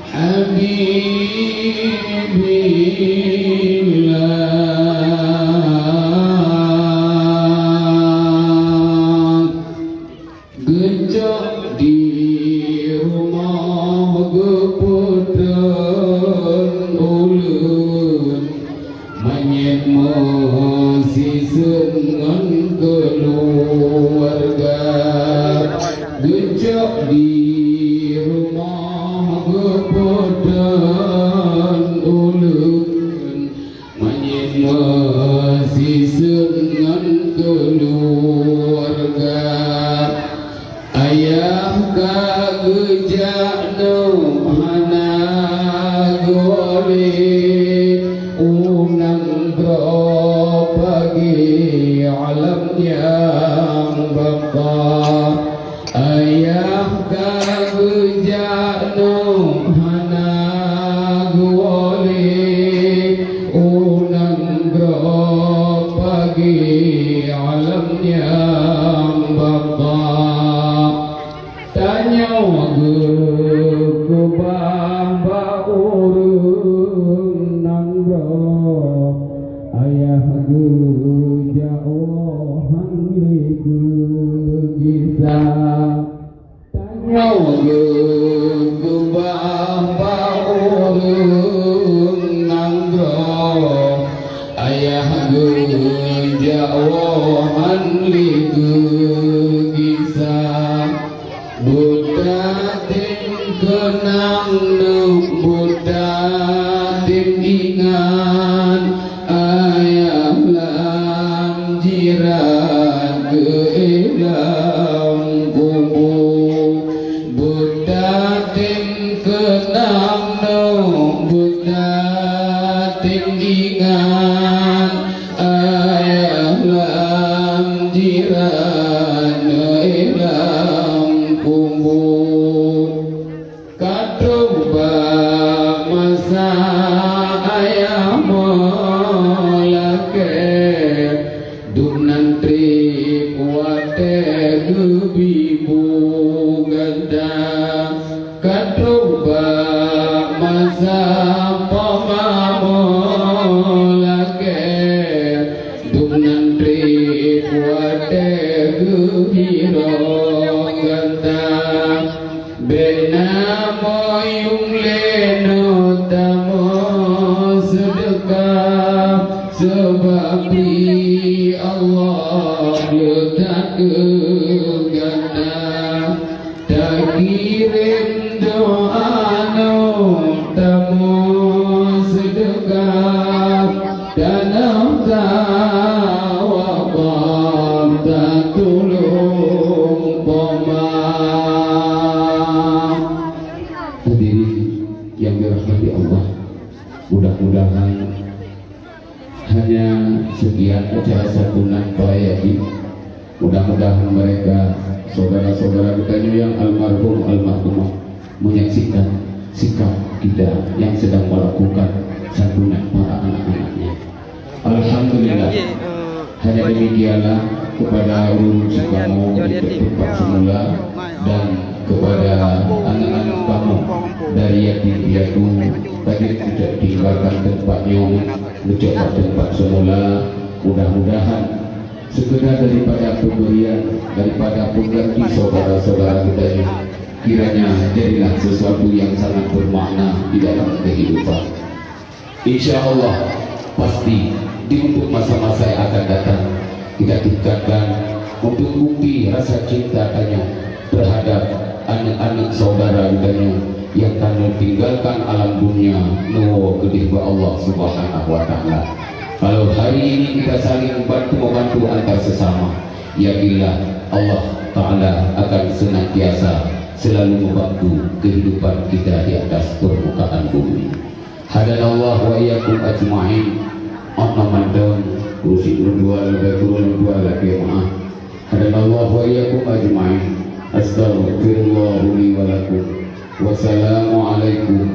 Habibillah gejak di rumah geputan ulun menyet masih sengan keluarga gejak di rumah geputan ulun menyet masih sengan keluarga ayah kagejakno hana gole unang bro pagi alam yang bapa ayah kagejakno hana gole unang bro pagi alam yang bapa tanya ke bamba urung nangro ayah ge jauhan liku gisa tanya ke bamba urung nangro ayah ge jauhan liku gisa Buddha tim kenang nuk Buddha tim ingat ayah lan jiran ke elang kubur Buddha tim kenang nuk Buddha tim ingat ayah lan jiran ke elang kadoba masa ayah molake dunantri kuate gebibu ganda kadoba masa pamamolake dunantri kuate gebiro ganda bena moyung leno tamo sedekah sebab di Allah letak ganda tak kirim doa no tamo sedekah dan tawab tak tulung yang dirahmati Allah, mudah-mudahan hanya sekian acara santunan Pak Yadi. Mudah-mudahan mereka saudara-saudara kita yang almarhumah menyaksikan sikap kita yang sedang melakukan santunan para anak-anaknya. Alhamdulillah. Hanya demikianlah kepada Ulun Sukamu untuk tempat semula dan kepada anak-anak kamu dari yatim piatu tadi tidak tinggalkan tempatnya mencoba tempat semula. Mudah-mudahan sekedar daripada pemberian daripada pengganti saudara-saudara kita ini kiranya jadilah sesuatu yang sangat bermakna di dalam kehidupan. Insya Allah pasti di untuk masa-masa yang akan datang kita tingkatkan untuk bukti rasa cinta tanya terhadap anak-anak saudara kita yang kami tinggalkan alam dunia nuwo kedih Allah Subhanahu wa taala. Kalau hari ini kita saling membantu antar sesama, yakinlah Allah taala akan senantiasa selalu membantu kehidupan kita di atas permukaan bumi. Hadanallahu wa iyyakum ajma'in. Mantan urusi berdua lebih turun dua lagi maaf. Hadanallahu wa iyyakum ajma'in. Astaghfirullah li wa lakum. Wassalamualaikum